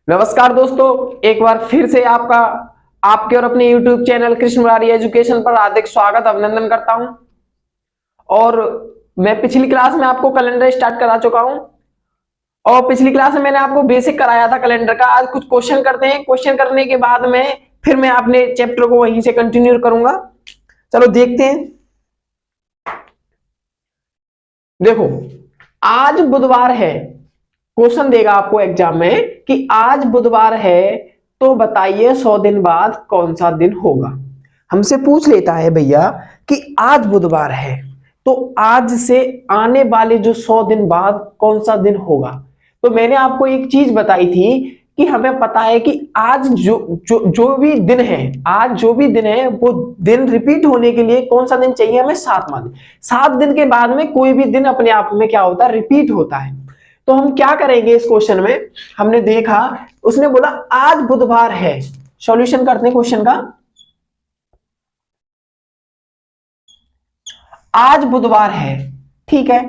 नमस्कार दोस्तों, एक बार फिर से आपके और अपने YouTube channel Krishna Murari education पर हार्दिक स्वागत अभिनंदन करता हूं। और मैं पिछली क्लास में आपको कैलेंडर स्टार्ट करा चुका हूं और पिछली क्लास में मैंने आपको बेसिक कराया था कैलेंडर का। आज कुछ क्वेश्चन करते हैं। क्वेश्चन करने के बाद में फिर मैं अपने चैप्टर को वहीं से कंटिन्यू करूंगा। चलो देखते हैं। देखो, आज बुधवार है। क्वेश्चन देगा आपको एग्जाम में कि आज बुधवार है तो बताइए 100 दिन बाद कौन सा दिन होगा। हमसे पूछ लेता है भैया कि आज बुधवार है तो आज से आने वाले जो 100 दिन बाद कौन सा दिन होगा। तो मैंने आपको एक चीज बताई थी कि हमें पता है कि आज जो भी दिन है, आज जो भी दिन है वो दिन रिपीट होने के लिए कौन सा दिन चाहिए हमें? 7वां दिन। 7 दिन के बाद में कोई भी दिन अपने आप में क्या होता है? रिपीट होता है। तो हम क्या करेंगे इस क्वेश्चन में? हमने देखा, उसने बोला आज बुधवार है। सॉल्यूशन करते हैं क्वेश्चन का। आज बुधवार है, ठीक है,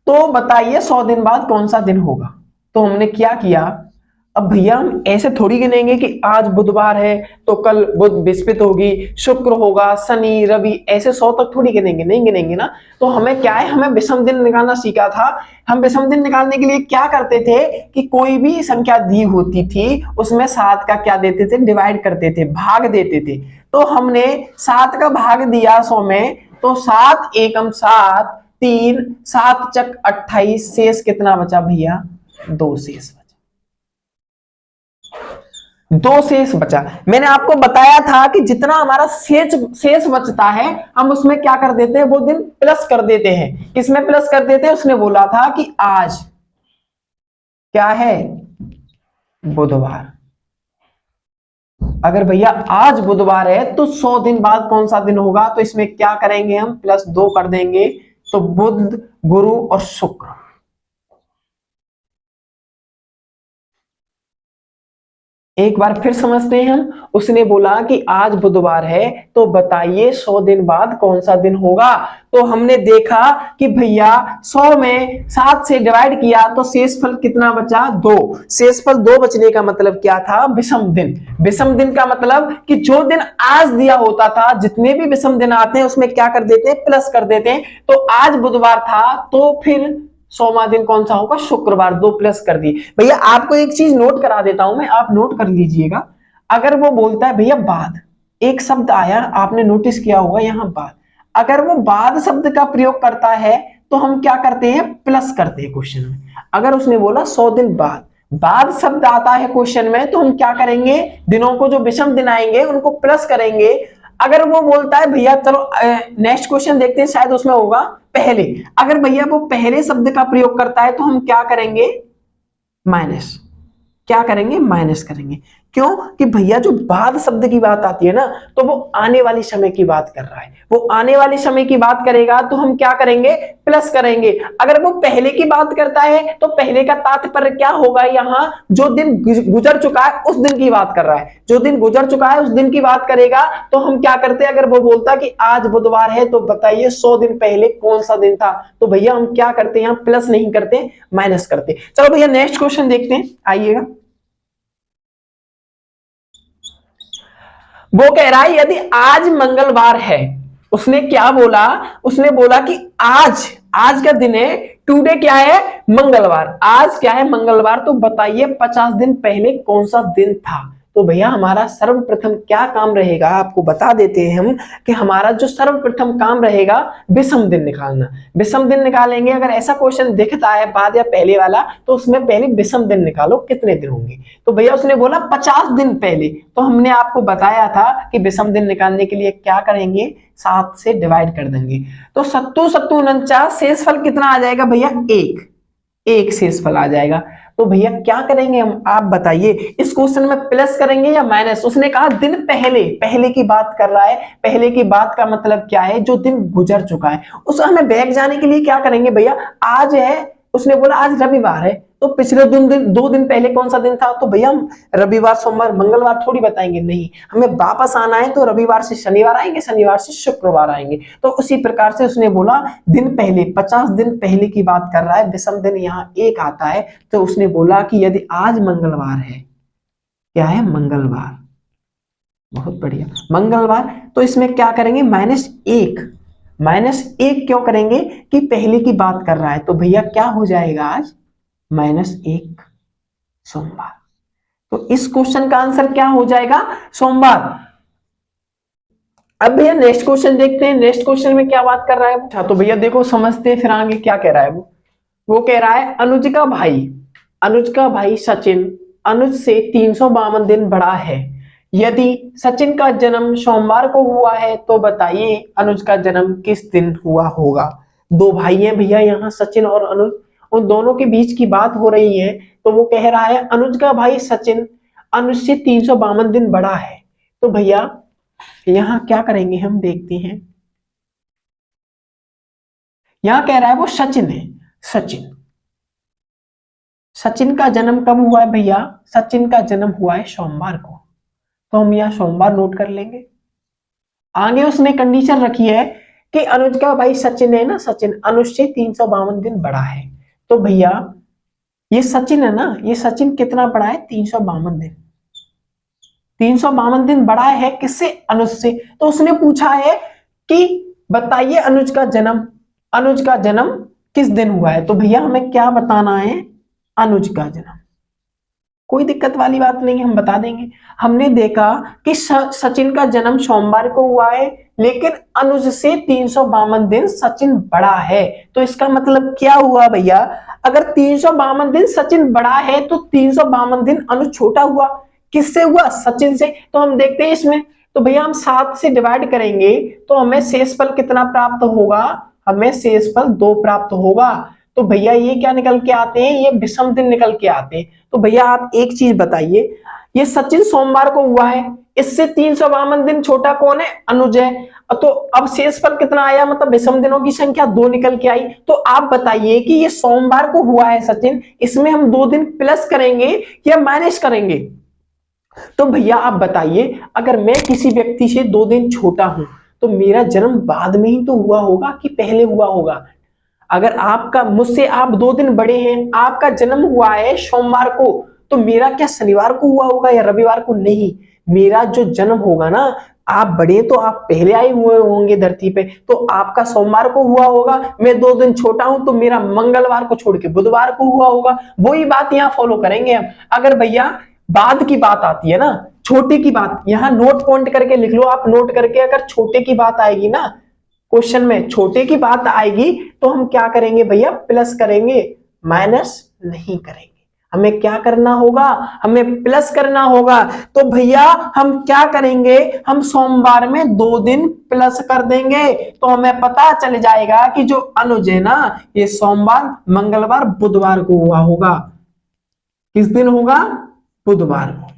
तो बताइए 100 दिन बाद कौन सा दिन होगा। तो हमने क्या किया, अब भैया हम ऐसे थोड़ी गिनेंगे कि आज बुधवार है तो कल बुध बृहस्पति होगी, शुक्र होगा, शनि रवि, ऐसे 100 तक थोड़ी गिनेंगे, नहीं गिनेंगे ना। तो हमें क्या है, हमें विषम दिन निकालना सीखा था। हम विषम दिन निकालने के लिए क्या करते थे कि कोई भी संख्या दी होती थी उसमें 7 का क्या देते थे? डिवाइड करते थे, भाग देते थे। तो हमने 7 का भाग दिया 100 में, तो 7 एकम 7, 3 7 चक 28, शेष कितना बचा भैया? 2 शेष बचा। 2 शेष बचा। मैंने आपको बताया था कि जितना हमारा शेष बचता है हम उसमें क्या कर देते हैं? वो दिन प्लस कर देते हैं। किसमें प्लस कर देते हैं? उसने बोला था कि आज क्या है? बुधवार। अगर भैया आज बुधवार है तो 100 दिन बाद कौन सा दिन होगा? तो इसमें क्या करेंगे हम? +2 कर देंगे, तो बुध, गुरु और शुक्र। एक बार फिर समझते हैं हम। उसने बोला कि आज बुधवार है तो बताइए 100 दिन बाद कौन सा दिन होगा। तो हमने देखा कि भैया 100 में 7 से डिवाइड किया तो शेषफल कितना बचा? 2। शेषफल 2 बचने का मतलब क्या था? विषम दिन। विषम दिन का मतलब कि जो दिन आज दिया होता था, जितने भी विषम दिन आते हैं उसमें क्या कर देते हैं? प्लस कर देते हैं। तो आज बुधवार था तो फिर 100वां दिन कौन सा होगा? शुक्रवार। 2 प्लस कर दी। भैया आपको एक चीज नोट करा देता हूं मैं, आप नोट कर लीजिएगा। अगर वो बोलता है भैया बाद, एक शब्द आया, आपने नोटिस किया होगा यहां बाद, अगर वो बाद शब्द का प्रयोग करता है तो हम क्या करते हैं? प्लस करते हैं क्वेश्चन में। अगर उसने बोला 100 दिन बाद शब्द आता है क्वेश्चन में तो हम क्या करेंगे? दिनों को जो विषम दिन आएंगे उनको प्लस करेंगे। अगर वो बोलता है भैया, चलो नेक्स्ट क्वेश्चन देखते हैं, शायद उसमें होगा पहले। अगर भैया वो पहले शब्द का प्रयोग करता है तो हम क्या करेंगे? माइनस। क्या करेंगे? माइनस करेंगे। क्यों? कि भैया जो बाद शब्द की बात आती है ना, तो वो आने वाली समय की बात कर रहा है। वो आने वाले समय की बात करेगा तो हम क्या करेंगे? प्लस करेंगे। अगर वो पहले की बात करता है तो पहले का तात्पर्य क्या होगा? यहाँ जो दिन गुजर चुका है उस दिन की बात कर रहा है। जो दिन गुजर चुका है उस दिन की बात करेगा। तो हम क्या करते हैं? अगर वो बोलता कि आज बुधवार है तो बताइए 100 दिन पहले कौन सा दिन था, तो भैया हम क्या करते हैं? यहाँ प्लस नहीं करते, माइनस करते। चलो भैया नेक्स्ट क्वेश्चन देखते हैं, आइएगा। वो कह रहा है यदि आज मंगलवार है, उसने क्या बोला? उसने बोला कि आज का दिन है, टुडे क्या है? मंगलवार। आज क्या है? मंगलवार। तो बताइए 50 दिन पहले कौन सा दिन था। तो भैया हमारा सर्वप्रथम क्या काम रहेगा? आपको बता देते हैं हम कि हमारा जो सर्वप्रथम काम रहेगा विषम दिन निकालना। विषम दिन निकालेंगे। अगर ऐसा क्वेश्चन दिखता है बाद या पहले वाला तो उसमें पहले विषम दिन निकालो, कितने दिन होंगे। तो भैया उसने बोला 50 दिन पहले, तो हमने आपको बताया था कि विषम दिन निकालने के लिए क्या करेंगे? 7 से डिवाइड कर देंगे। तो 7 7 49, शेषफल कितना आ जाएगा भैया? 1 शेषफल आ जाएगा। तो भैया क्या करेंगे हम? आप बताइए। इस क्वेश्चन में प्लस करेंगे या माइनस? उसने कहा दिन पहले की बात कर रहा है। पहले की बात का मतलब क्या है? जो दिन गुजर चुका है। उस हमें बैक जाने के लिए क्या करेंगे भैया? आज है, उसने बोला आज रविवार है, तो पिछले 2 दिन पहले कौन सा दिन था? तो भैया हम रविवार, सोमवार, मंगलवार थोड़ी बताएंगे, नहीं, हमें वापस आना है तो रविवार से शनिवार आएंगे, शनिवार से शुक्रवार आएंगे। तो उसी प्रकार से उसने बोला दिन पहले, 50 दिन पहले की बात कर रहा है, विषम दिन यहाँ 1 आता है। तो उसने बोला कि यदि आज मंगलवार है क्या है, मंगलवार। बहुत बढ़िया, मंगलवार। तो इसमें क्या करेंगे, -1। -1 क्यों करेंगे कि पहले की बात कर रहा है, तो भैया क्या हो जाएगा आज, -1 सोमवार। तो इस क्वेश्चन का आंसर क्या हो जाएगा, सोमवार। अब भैया नेक्स्ट क्वेश्चन देखते हैं, नेक्स्ट क्वेश्चन में क्या बात कर रहा है वो। अच्छा तो भैया देखो समझते हैं फिर आगे क्या कह रहा है वो कह रहा है अनुज का भाई सचिन अनुज से 352 दिन बड़ा है। यदि सचिन का जन्म सोमवार को हुआ है तो बताइए अनुज का जन्म किस दिन हुआ होगा। दो भाई हैं भैया यहाँ, सचिन और अनुज, उन दोनों के बीच की बात हो रही है। तो वो कह रहा है अनुज का भाई सचिन अनुज से 352 दिन बड़ा है। तो भैया यहाँ क्या करेंगे हम, देखते हैं। यहां कह रहा है वो सचिन है, सचिन सचिन का जन्म कब हुआ है भैया, सचिन का जन्म हुआ है सोमवार को। तो हम यहाँ सोमवार नोट कर लेंगे। आगे उसने कंडीशन रखी है कि अनुज का भाई सचिन है ना, सचिन अनुज से 352 दिन बड़ा है। तो भैया ये सचिन है ना, ये सचिन कितना बड़ा है, 352 दिन। 352 दिन बड़ा है किससे, अनुज से। तो उसने पूछा है कि बताइए अनुज का जन्म किस दिन हुआ है। तो भैया हमें क्या बताना है, अनुज का जन्म। कोई दिक्कत वाली बात नहीं है, हम बता देंगे। हमने देखा कि सचिन का जन्म सोमवार को हुआ है, लेकिन अनुज से 352 दिन सचिन बड़ा है। तो इसका मतलब क्या हुआ भैया, अगर 352 दिन सचिन बड़ा है तो 352 दिन अनुज छोटा हुआ। किससे हुआ, सचिन से। तो हम देखते हैं इसमें, तो भैया हम 7 से डिवाइड करेंगे तो हमें शेषफल कितना प्राप्त होगा, हमें शेषफल 2 प्राप्त होगा। तो भैया ये क्या निकल के आते हैं, ये विषम दिन निकल के आते हैं। तो भैया आप एक चीज बताइए, ये सचिन सोमवार को हुआ है, इससे 352 दिन छोटा कौन है, अनुज है। तो अब शेषफल कितना आया, मतलब विषम दिनों की संख्या 2 निकल के आई। तो आप बताइए कि ये सोमवार को हुआ है सचिन, इसमें हम 2 दिन प्लस करेंगे या माइनस करेंगे। तो भैया आप बताइए, अगर मैं किसी व्यक्ति से 2 दिन छोटा हूं तो मेरा जन्म बाद में ही तो हुआ होगा कि पहले हुआ होगा। अगर आपका मुझसे आप 2 दिन बड़े हैं, आपका जन्म हुआ है सोमवार को, तो मेरा क्या शनिवार को हुआ होगा या रविवार को, नहीं। मेरा जो जन्म होगा ना, आप बड़े तो आप पहले आए हुए होंगे धरती पे, तो आपका सोमवार को हुआ होगा। मैं 2 दिन छोटा हूं तो मेरा मंगलवार को छोड़ के बुधवार को हुआ होगा। वही बात यहाँ फॉलो करेंगे हम। अगर भैया बाद की बात आती है ना, छोटे की बात, यहाँ नोट पॉइंट करके लिख लो आप, नोट करके, अगर छोटे की बात आएगी ना क्वेश्चन में, छोटे की बात आएगी तो हम क्या करेंगे भैया, प्लस करेंगे, माइनस नहीं करेंगे। हमें क्या करना होगा, हमें प्लस करना होगा। तो भैया हम क्या करेंगे, हम सोमवार में 2 दिन प्लस कर देंगे तो हमें पता चल जाएगा कि जो अनुज है ना, ये सोमवार, मंगलवार, बुधवार को हुआ होगा। किस दिन होगा, बुधवार को।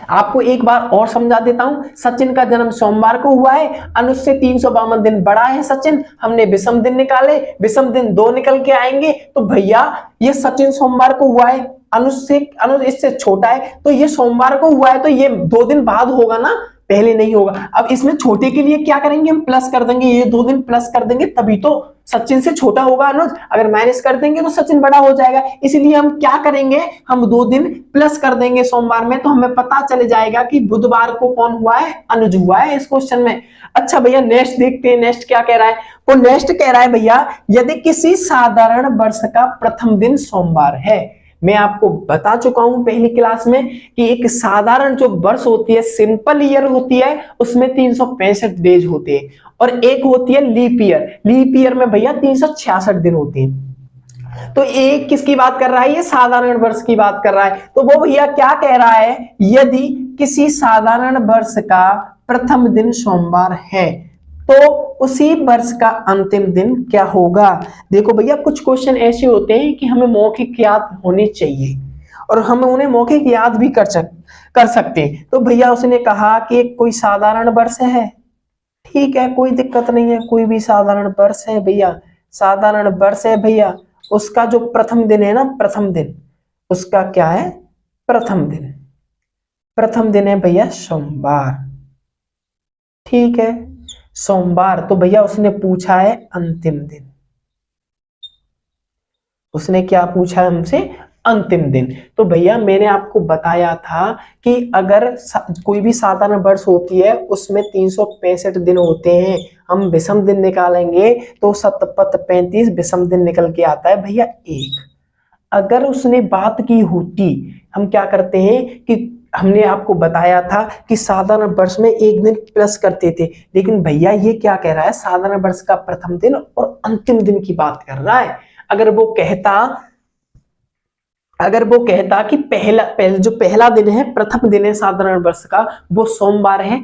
आपको एक बार और समझा देता हूं, सचिन का जन्म सोमवार को हुआ है, अनुज से 352 दिन बड़ा है सचिन। हमने विषम दिन निकाले, विषम दिन 2 निकल के आएंगे। तो भैया ये सचिन सोमवार को हुआ है, अनुज इससे छोटा है, तो ये सोमवार को हुआ है, तो ये 2 दिन बाद होगा ना, पहले नहीं होगा। अब इसमें छोटे के लिए क्या करेंगे, हम प्लस कर देंगे, ये 2 दिन प्लस कर देंगे, तभी तो सचिन से छोटा होगा अनुज। अगर माइनस कर देंगे तो सचिन बड़ा हो जाएगा। इसलिए हम क्या करेंगे, हम 2 दिन प्लस कर देंगे सोमवार में, तो हमें पता चल जाएगा कि बुधवार को कौन हुआ है, अनुज हुआ है इस क्वेश्चन में। अच्छा भैया नेक्स्ट देखते हैं, नेक्स्ट क्या कह रहा है। वो नेक्स्ट कह रहा है भैया, यदि किसी साधारण वर्ष का प्रथम दिन सोमवार है। मैं आपको बता चुका हूं पहली क्लास में कि एक साधारण जो वर्ष होती है, सिंपल ईयर होती है, उसमें 365 डेज होते हैं, और एक होती है लीप ईयर। लीप ईयर में भैया 366 दिन होते हैं। तो एक किसकी बात कर रहा है, ये साधारण वर्ष की बात कर रहा है। तो वो भैया क्या कह रहा है, यदि किसी साधारण वर्ष का प्रथम दिन सोमवार है तो उसी वर्ष का अंतिम दिन क्या होगा। देखो भैया कुछ क्वेश्चन ऐसे होते हैं कि हमें मौखिक याद होने चाहिए और हम उन्हें मौखिक याद भी कर सकते हैं। तो भैया उसने कहा कि कोई साधारण वर्ष है, ठीक है कोई दिक्कत नहीं है, कोई भी साधारण वर्ष है भैया, साधारण वर्ष है भैया, उसका जो प्रथम दिन है ना, प्रथम दिन, उसका क्या है, प्रथम दिन, प्रथम दिन है भैया सोमवार, ठीक है सोमवार। तो भैया उसने पूछा है अंतिम दिन, उसने क्या पूछा है हमसे, अंतिम दिन। तो भैया मैंने आपको बताया था कि अगर कोई भी साधारण वर्ष होती है उसमें 365 दिन होते हैं, हम विषम दिन निकालेंगे तो शतपथ 35 विषम दिन निकल के आता है भैया एक। अगर उसने बात की होती, हम क्या करते हैं कि हमने आपको बताया था कि साधारण वर्ष में एक दिन प्लस करते थे, लेकिन भैया ये क्या कह रहा है, साधारण वर्ष का प्रथम दिन और अंतिम दिन की बात कर रहा है। अगर वो कहता कि जो पहला दिन है, प्रथम दिन है साधारण वर्ष का, वो सोमवार है,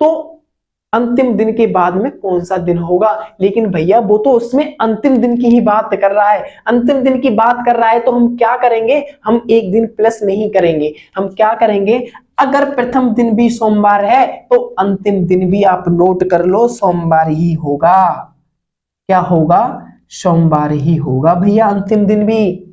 तो अंतिम दिन के बाद में कौन सा दिन होगा। लेकिन भैया वो तो उसमें अंतिम दिन की ही बात कर रहा है, अंतिम दिन की बात कर रहा है, तो हम क्या करेंगे, हम एक दिन प्लस नहीं करेंगे, हम क्या करेंगे, अगर प्रथम दिन भी सोमवार है तो अंतिम दिन भी आप नोट कर लो सोमवार ही होगा। क्या होगा, सोमवार ही होगा भैया अंतिम दिन भी।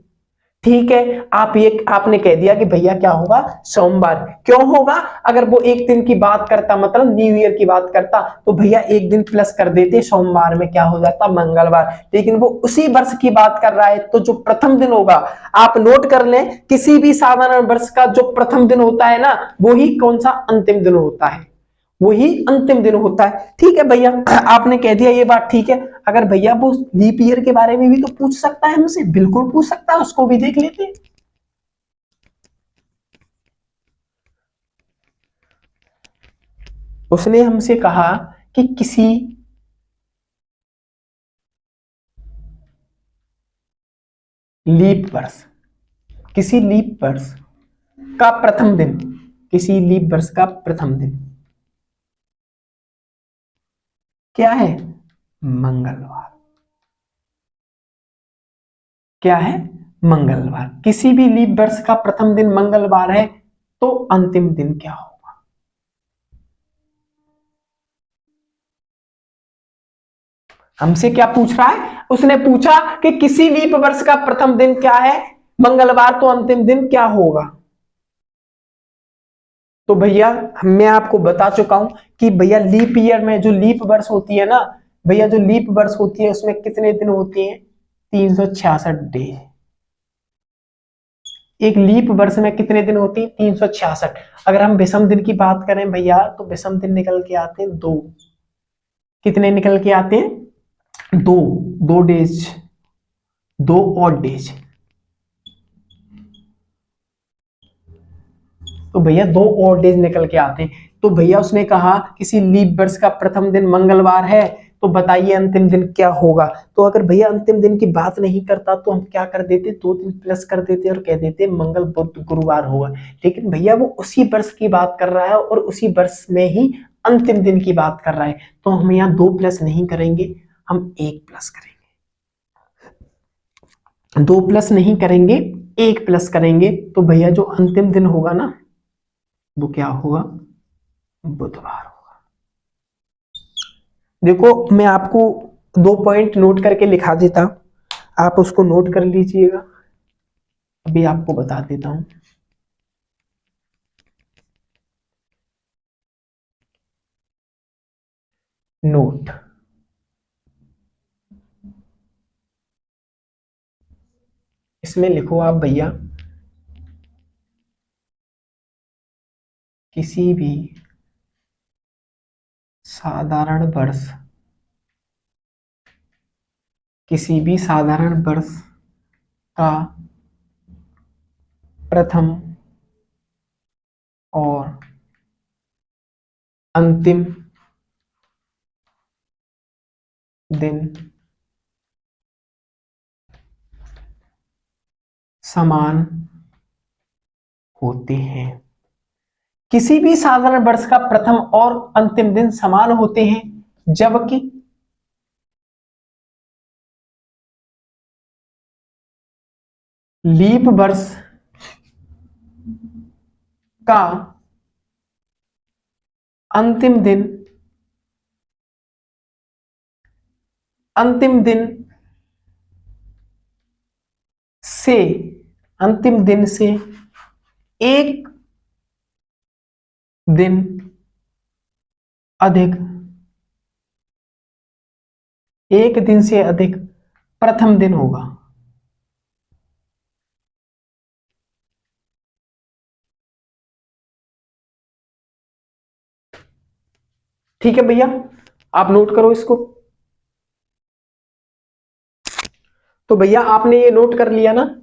ठीक है, आपने कह दिया कि भैया क्या होगा, सोमवार। क्यों होगा, अगर वो एक दिन की बात करता, मतलब न्यू ईयर की बात करता, तो भैया एक दिन प्लस कर देते, सोमवार में क्या हो जाता, मंगलवार। लेकिन वो उसी वर्ष की बात कर रहा है, तो जो प्रथम दिन होगा, आप नोट कर लें, किसी भी साधारण वर्ष का जो प्रथम दिन होता है ना, वो ही कौन सा, अंतिम दिन होता है, वही अंतिम दिन होता है। ठीक है भैया, आपने कह दिया ये बात ठीक है। अगर भैया वो लीप ईयर के बारे में भी तो पूछ सकता है हमसे, बिल्कुल पूछ सकता है, उसको भी देख लेते हैं। उसने हमसे कहा कि किसी लीप वर्ष, किसी लीप वर्ष का प्रथम दिन, किसी लीप वर्ष का प्रथम दिन क्या है, मंगलवार। क्या है, मंगलवार। किसी भी लीप वर्ष का प्रथम दिन मंगलवार है, तो अंतिम दिन क्या होगा। हमसे क्या पूछ रहा है, उसने पूछा कि किसी लीप वर्ष का प्रथम दिन क्या है, मंगलवार, तो अंतिम दिन क्या होगा। तो भैया मैं आपको बता चुका हूं कि भैया लीप ईयर में जो लीप वर्ष होती है ना, भैया जो लीप वर्ष होती है उसमें कितने दिन होती हैं, 366 डेज। एक लीप वर्ष में कितने दिन होती है, 366। अगर हम विषम दिन की बात करें भैया, तो विषम दिन निकल के आते हैं दो। कितने निकल के आते हैं, दो। दो डेज, दो और डेज। तो भैया दो और डेज निकल के आते हैं। तो भैया उसने कहा किसी लीप वर्ष का प्रथम दिन मंगलवार है, तो बताइए अंतिम दिन क्या होगा। तो अगर भैया अंतिम दिन की बात नहीं करता तो हम क्या कर देते, 2 दिन प्लस कर देते और कह देते मंगल बुध गुरुवार होगा। लेकिन भैया वो उसी वर्ष की बात कर रहा है और उसी वर्ष में ही अंतिम दिन की बात कर रहा है, तो हम यहाँ 2 प्लस नहीं करेंगे, हम 1 प्लस करेंगे। 2 प्लस नहीं करेंगे, 1 प्लस करेंगे। तो भैया जो अंतिम दिन होगा ना, वो क्या होगा, बुधवार होगा। देखो मैं आपको 2 पॉइंट नोट करके लिखा देता, आप उसको नोट कर लीजिएगा, अभी आपको बता देता हूं। नोट, इसमें लिखो आप भैया, किसी भी साधारण वर्ष, किसी भी साधारण वर्ष का प्रथम और अंतिम दिन समान होते हैं। किसी भी साधारण वर्ष का प्रथम और अंतिम दिन समान होते हैं, जबकि लीप वर्ष का अंतिम दिन, अंतिम दिन से, अंतिम दिन से एक दिन अधिक, एक दिन से अधिक प्रथम दिन होगा। ठीक है भैया, आप नोट करो इसको। तो भैया आपने ये नोट कर लिया ना,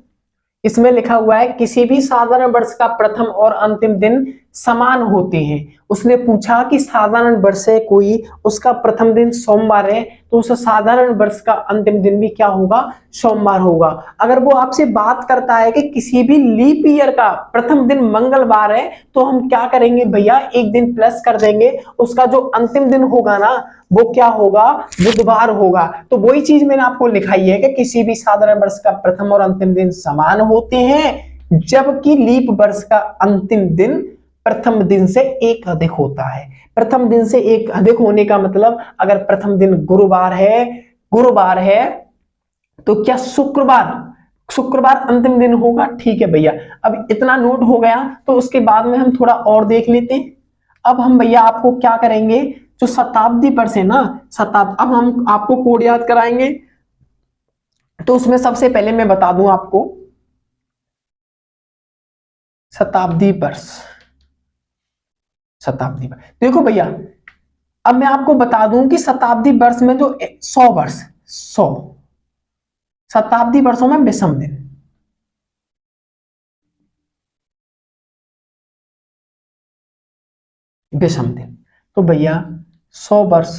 इसमें लिखा हुआ है किसी भी साधारण वर्ष का प्रथम और अंतिम दिन समान होते हैं। उसने पूछा कि साधारण वर्ष है कोई, उसका प्रथम दिन सोमवार है, तो उस साधारण वर्ष का अंतिम दिन भी क्या होगा, सोमवार होगा। अगर वो आपसे बात करता है कि किसी भी लीप ईयर का प्रथम दिन मंगलवार है, तो हम क्या करेंगे भैया, एक दिन प्लस कर देंगे, उसका जो अंतिम दिन होगा ना वो क्या होगा, बुधवार होगा। तो वही चीज मैंने आपको लिखाई है कि किसी भी साधारण वर्ष का प्रथम और अंतिम दिन समान होते हैं, जबकि लीप वर्ष का अंतिम दिन प्रथम दिन से एक अधिक होता है। प्रथम दिन से एक अधिक होने का मतलब, अगर प्रथम दिन गुरुवार है तो क्या शुक्रवार शुक्रवार अंतिम दिन होगा। ठीक है भैया, अब इतना नोट हो गया, तो उसके बाद में हम थोड़ा और देख लेते हैं। अब हम भैया आपको क्या करेंगे, जो शताब्दी वर्ष है ना, अब हम आपको कोड याद कराएंगे। तो उसमें सबसे पहले मैं बता दूं आपको, शताब्दी वर्ष, देखो भैया, अब मैं आपको बता दूं कि शताब्दी वर्ष में जो 100 शताब्दी वर्षों में विषम दिन, तो भैया 100 वर्ष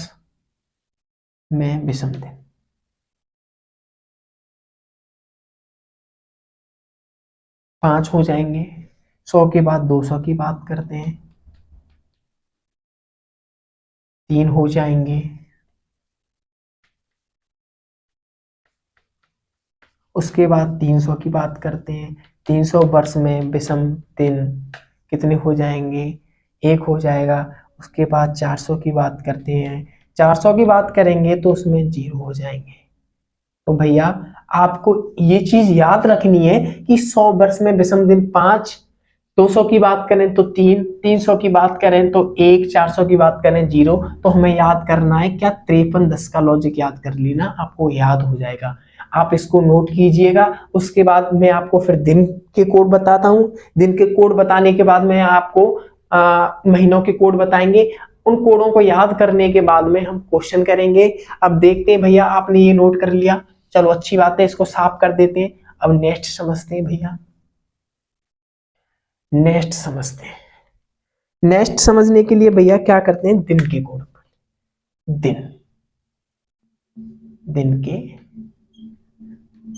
में विषम दिन, 5 हो जाएंगे। 100 के बाद 200 की बात करते हैं, 3 हो जाएंगे। उसके बाद 300 की बात करते हैं, 300 वर्ष में विषम दिन कितने हो जाएंगे, 1 हो जाएगा। उसके बाद 400 की बात करते हैं, 400 की बात करेंगे तो उसमें 0 हो जाएंगे। तो भैया आपको ये चीज याद रखनी है कि 100 वर्ष में विषम दिन 5, 200 की बात करें तो 3, 300 की बात करें तो 1, 400 की बात करें 0। तो हमें याद करना है क्या, 5310 का लॉजिक याद कर लेना, आपको याद हो जाएगा। आप इसको नोट कीजिएगा। उसके बाद मैं आपको फिर दिन के कोड बताता हूं। दिन के कोड बताने के बाद मैं आपको महीनों के कोड बताएंगे। उन कोडों को याद करने के बाद में हम क्वेश्चन करेंगे। अब देखते हैं भैया, आपने ये नोट कर लिया, चलो अच्छी बात है, इसको साफ कर देते हैं। अब नेक्स्ट समझते हैं भैया, नेक्स्ट समझने के लिए भैया क्या करते हैं, दिन के कोड, दिन दिन के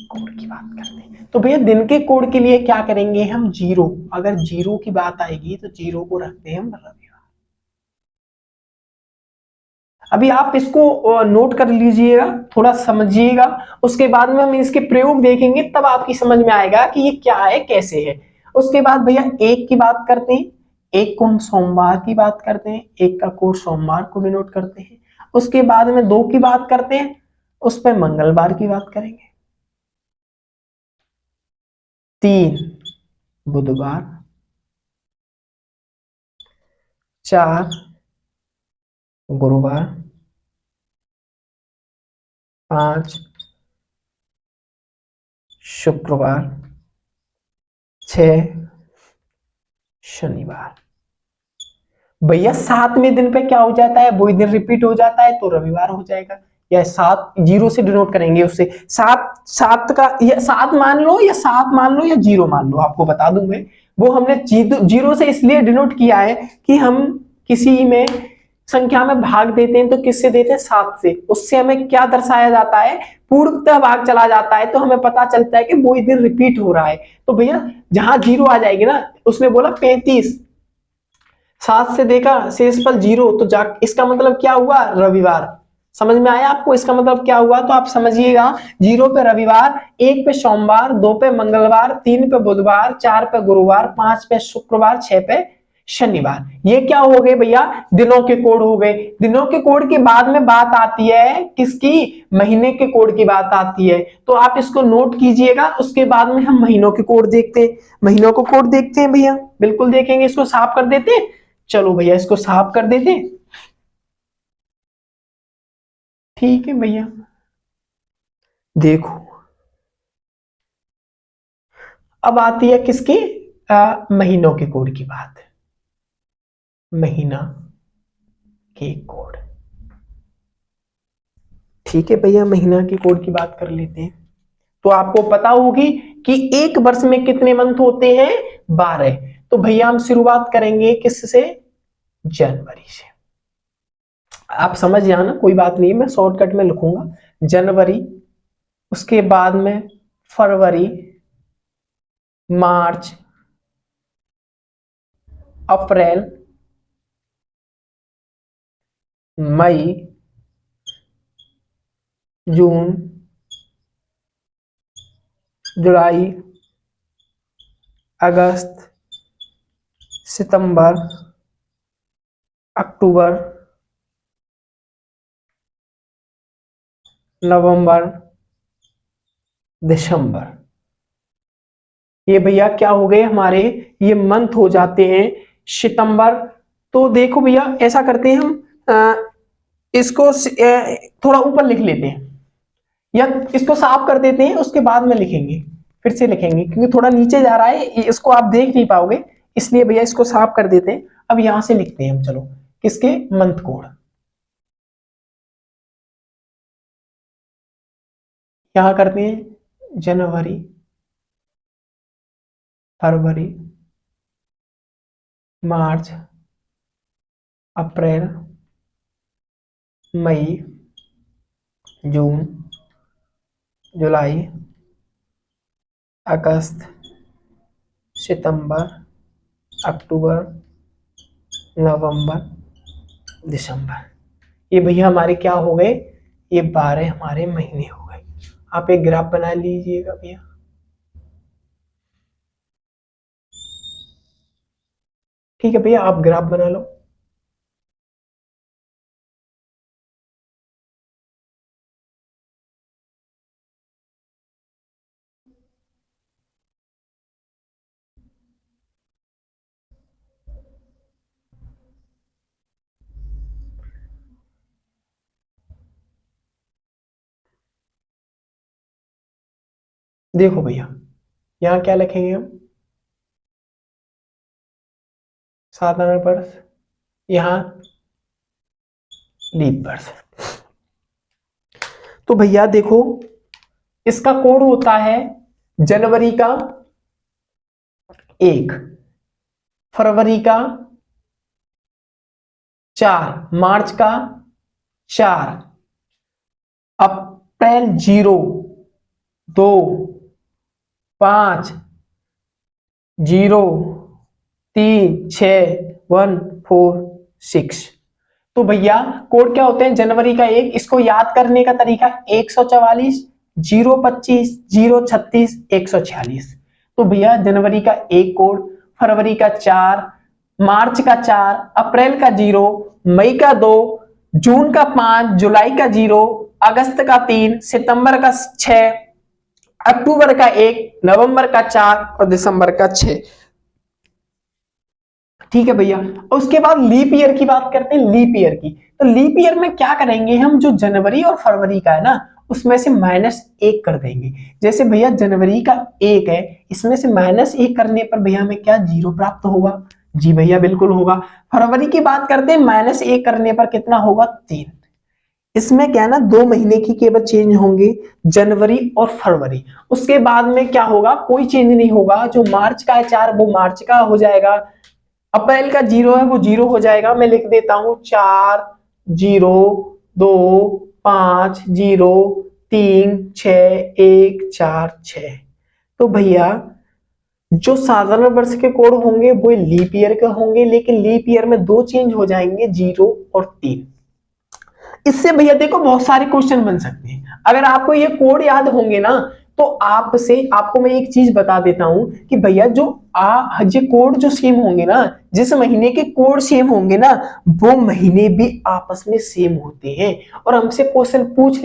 कोड की बात करते हैं। तो भैया दिन के कोड के लिए क्या करेंगे हम, 0, अगर 0 की बात आएगी तो 0 को रखते हैं हम रविवार। अभी आप इसको नोट कर लीजिएगा, थोड़ा समझिएगा। उसके बाद में हम इसके प्रयोग देखेंगे, तब आपकी समझ में आएगा कि ये क्या है, कैसे है। उसके बाद भैया 1 की बात करते हैं, 1 को हम सोमवार की बात करते हैं, 1 का कोड सोमवार को भी नोट करते हैं। उसके बाद में 2 की बात करते हैं, उस पर मंगलवार की बात करेंगे। 3 बुधवार, 4 गुरुवार, 5 शुक्रवार, 6 शनिवार। भैया 7वें दिन पे क्या हो जाता है, वही दिन रिपीट हो जाता है, तो रविवार हो जाएगा। या 7 0 से डिनोट करेंगे, उससे 7 का या 7 मान लो, या 7 मान लो, या 0 मान लो, आपको बता दूं मैं। वो हमने 0 से इसलिए डिनोट किया है कि हम किसी में संख्या में भाग देते हैं तो किससे देते हैं, 7 से। उससे हमें क्या दर्शाया जाता है, पूर्वतः भाग चला जाता है, तो हमें पता चलता है कि वही दिन रिपीट हो रहा है। तो भैया जहां 0 आ जाएगी ना, उसने बोला 35, 7 से देखा शेषफल 0, तो जा इसका मतलब क्या हुआ, रविवार। समझ में आया आपको इसका मतलब क्या हुआ, तो आप समझिएगा। 0 पे रविवार, 1 पे सोमवार, 2 पे मंगलवार, 3 पे बुधवार, 4 पे गुरुवार, 5 पे शुक्रवार, 6 पे शनिवार। ये क्या हो गए भैया, दिनों के कोड हो गए। दिनों के कोड के बाद में बात आती है किसकी, महीने के कोड की बात आती है। तो आप इसको नोट कीजिएगा। उसके बाद में हम महीनों के कोड देखते हैं, महीनों को कोड देखते हैं भैया, बिल्कुल देखेंगे। इसको साफ कर देते हैं, चलो भैया इसको साफ कर देते हैं। ठीक है भैया, देखो अब आती है किसकी, महीनों के कोड की बात। महीना के कोड। ठीक है भैया, महीना के कोड की बात कर लेते हैं। तो आपको पता होगी कि एक वर्ष में कितने मंथ होते हैं, 12। तो भैया हम शुरुआत करेंगे किससे, जनवरी से। आप समझ जाना, कोई बात नहीं, मैं शॉर्टकट में लिखूंगा जनवरी, उसके बाद में फरवरी, मार्च, अप्रैल, मई, जून, जुलाई, अगस्त, सितंबर, अक्टूबर, नवंबर, दिसंबर। ये भैया क्या हो गए हमारे, ये मंथ हो जाते हैं। सितंबर, तो देखो भैया ऐसा करते हैं हम, इसको थोड़ा ऊपर लिख लेते हैं, या इसको साफ कर देते हैं, उसके बाद में लिखेंगे, फिर से लिखेंगे, क्योंकि थोड़ा नीचे जा रहा है, इसको आप देख नहीं पाओगे, इसलिए भैया इसको साफ कर देते हैं। अब यहां से लिखते हैं हम, चलो किसके, मंथ कोड। यहां करते हैं जनवरी, फरवरी, मार्च, अप्रैल, मई, जून, जुलाई, अगस्त, सितंबर, अक्टूबर, नवंबर, दिसंबर। ये भैया हमारे क्या हो गए, ये 12 हमारे महीने हो गए। आप एक ग्राफ बना लीजिएगा भैया। ठीक है भैया, आप ग्राफ बना लो। देखो भैया, यहाँ क्या लिखेंगे हम, साधारण वर्ष, यहाँ लीप वर्ष। तो भैया देखो, इसका कोड होता है जनवरी का 1, फरवरी का 4, मार्च का 4, अप्रैल 0, 2, 5, 0, 3, 6, 1, 4, 6। तो भैया कोड क्या होते हैं, जनवरी का 1, इसको याद करने का तरीका 144, 025, 036, 146। तो भैया जनवरी का 1 कोड, फरवरी का 4, मार्च का 4, अप्रैल का 0, मई का 2, जून का 5, जुलाई का 0, अगस्त का 3, सितंबर का 6, अक्टूबर का 1, नवंबर का 4 और दिसंबर का 6। ठीक है भैया, उसके बाद लीप ईयर की बात करते हैं, लीप ईयर की। तो लीप ईयर में क्या करेंगे हम, जो जनवरी और फरवरी का है ना, उसमें से -1 कर देंगे। जैसे भैया जनवरी का 1 है, इसमें से -1 करने पर भैया हमें क्या, 0 प्राप्त होगा। जी भैया बिल्कुल होगा। फरवरी की बात करते हैं, -1 करने पर कितना होगा, 3। इसमें क्या है ना, 2 महीने की केवल चेंज होंगे, जनवरी और फरवरी। उसके बाद में क्या होगा, कोई चेंज नहीं होगा। जो मार्च का है 4, वो मार्च का हो जाएगा। अप्रैल का 0 है, वो 0 हो जाएगा। मैं लिख देता हूं 4, 0, 2, 5, 0, 3, 6, 1, 4, 6। तो भैया जो साधारण वर्ष के कोड होंगे वो लीप ईयर के होंगे, लेकिन लीप ईयर में 2 चेंज हो जाएंगे, 0 और 3। इससे भैया देखो बहुत सारे क्वेश्चन बन सकते हैं। अगर आपको ये कोड याद होंगे ना, तो आपको मैं एक चीज बता देता हूं कि भैया जो ये कोड जो सेम होंगे ना, जिस महीने के कोड सेम होंगे ना, वो महीने भी आपस में सेम होते हैं। और हमसे क्वेश्चन पूछ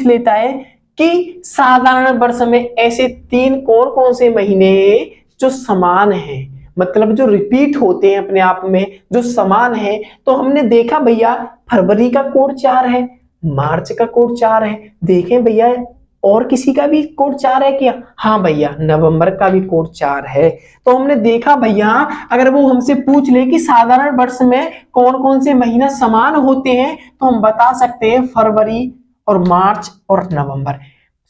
लेता है कि साधारण वर्ष में ऐसे 3 कौन कौन से महीने हैं जो समान हैं, मतलब जो रिपीट होते हैं अपने आप में, जो समान है। तो हमने देखा भैया फरवरी का कोड 4 है, मार्च का कोड 4 है। देखें भैया और किसी का भी कोड 4 है क्या? हाँ भैया, नवंबर का भी कोड 4 है। तो हमने देखा भैया, अगर वो हमसे पूछ ले कि साधारण वर्ष में कौन कौन से महीना समान होते हैं, तो हम बता सकते हैं फरवरी और मार्च और नवंबर।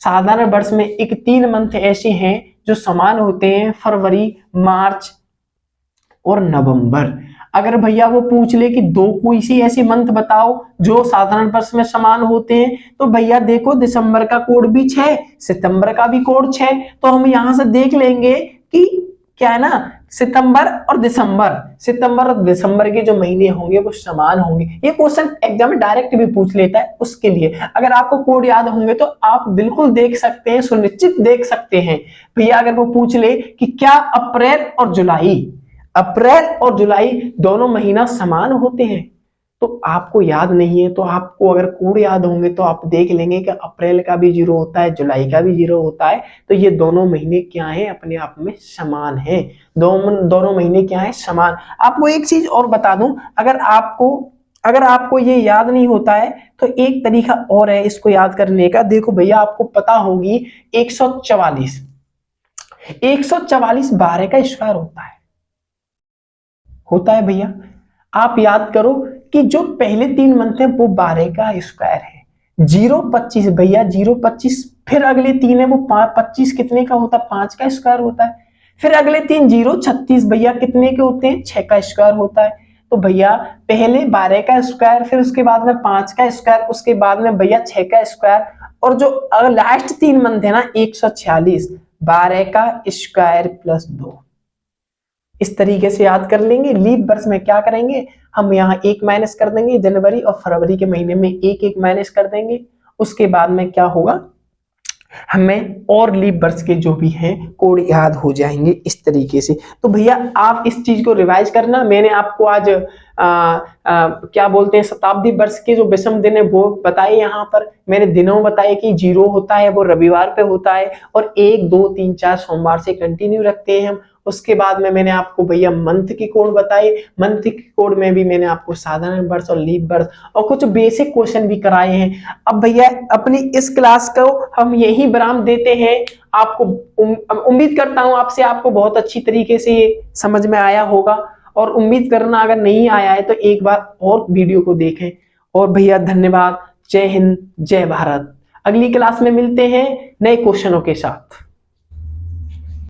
साधारण वर्ष में एक 3 मंथ ऐसे हैं जो समान होते हैं, फरवरी, मार्च और नवंबर। अगर भैया वो पूछ ले कि दो कोई सी ऐसी मंथ बताओ जो साधारण वर्ष में समान होते हैं, तो भैया देखो, दिसंबर का कोड भी 6, सितंबर का भी कोड 6। तो हम यहां से देख लेंगे कि क्या है ना, सितंबर और दिसंबर के जो महीने होंगे वो समान होंगे। ये क्वेश्चन एग्जाम में डायरेक्ट भी पूछ लेता है, उसके लिए अगर आपको कोड याद होंगे तो आप बिल्कुल देख सकते हैं, सुनिश्चित देख सकते हैं। भैया अगर वो पूछ ले कि क्या अप्रैल और जुलाई दोनों महीना समान होते हैं, तो आपको याद नहीं है, तो आपको अगर कोड याद होंगे तो आप देख लेंगे कि अप्रैल का भी 0 होता है, जुलाई का भी 0 होता है। तो ये दोनों महीने क्या है, अपने आप में समान है। दोनों महीने क्या है, समान। आपको एक चीज और बता दूं, अगर आपको ये याद नहीं होता है तो एक तरीका और है इसको याद करने का। देखो भैया, आपको पता होगी 144 12 का स्क्वायर होता है भैया। आप याद करो कि जो पहले 3 मंथ है वो 12 का स्क्वायर है। 0-25 भैया, 0-25, फिर अगले 3 है वो 25 कितने का होता है, 5 का स्क्वायर होता है। फिर अगले 3 0-36 भैया कितने के होते हैं, 6 का स्क्वायर होता है। तो भैया पहले 12 का स्क्वायर, फिर उसके बाद में 5 का स्क्वायर, उसके बाद में भैया 6 का स्क्वायर, और जो लास्ट 3 मंथ है ना 146, 12 का स्क्वायर प्लस 2। इस तरीके से याद कर लेंगे। लीप वर्ष में क्या करेंगे, हम यहाँ 1 माइनस कर देंगे, जनवरी और फरवरी के महीने में 1 माइनस कर देंगे। उसके बाद में क्या होगा, हमें और लीप वर्ष के जो भी हैं कोड याद हो जाएंगे इस तरीके से। तो भैया आप इस चीज को रिवाइज करना। मैंने आपको आज क्या बोलते हैं, शताब्दी वर्ष के जो विषम दिन है वो बताए। यहाँ पर मैंने दिनों बताए कि 0 होता है वो रविवार पे होता है, और 1 2 3 4 सोमवार से कंटिन्यू रखते हैं हम। उसके बाद में मैंने आपको भैया मंथ की कोड बताई। मंथ की कोड में भी मैंने आपको साधारण वर्ष और लीप वर्ष और कुछ बेसिक क्वेश्चन भी कराए हैं। अब भैया अपनी इस क्लास को हम यही विराम देते हैं। आपको उम्मीद करता हूं आपसे आपको बहुत अच्छी तरीके से ये समझ में आया होगा, और उम्मीद करना अगर नहीं आया है तो एक बार और वीडियो को देखें। और भैया धन्यवाद। जय हिंद, जय भारत। अगली क्लास में मिलते हैं नए क्वेश्चनों के साथ।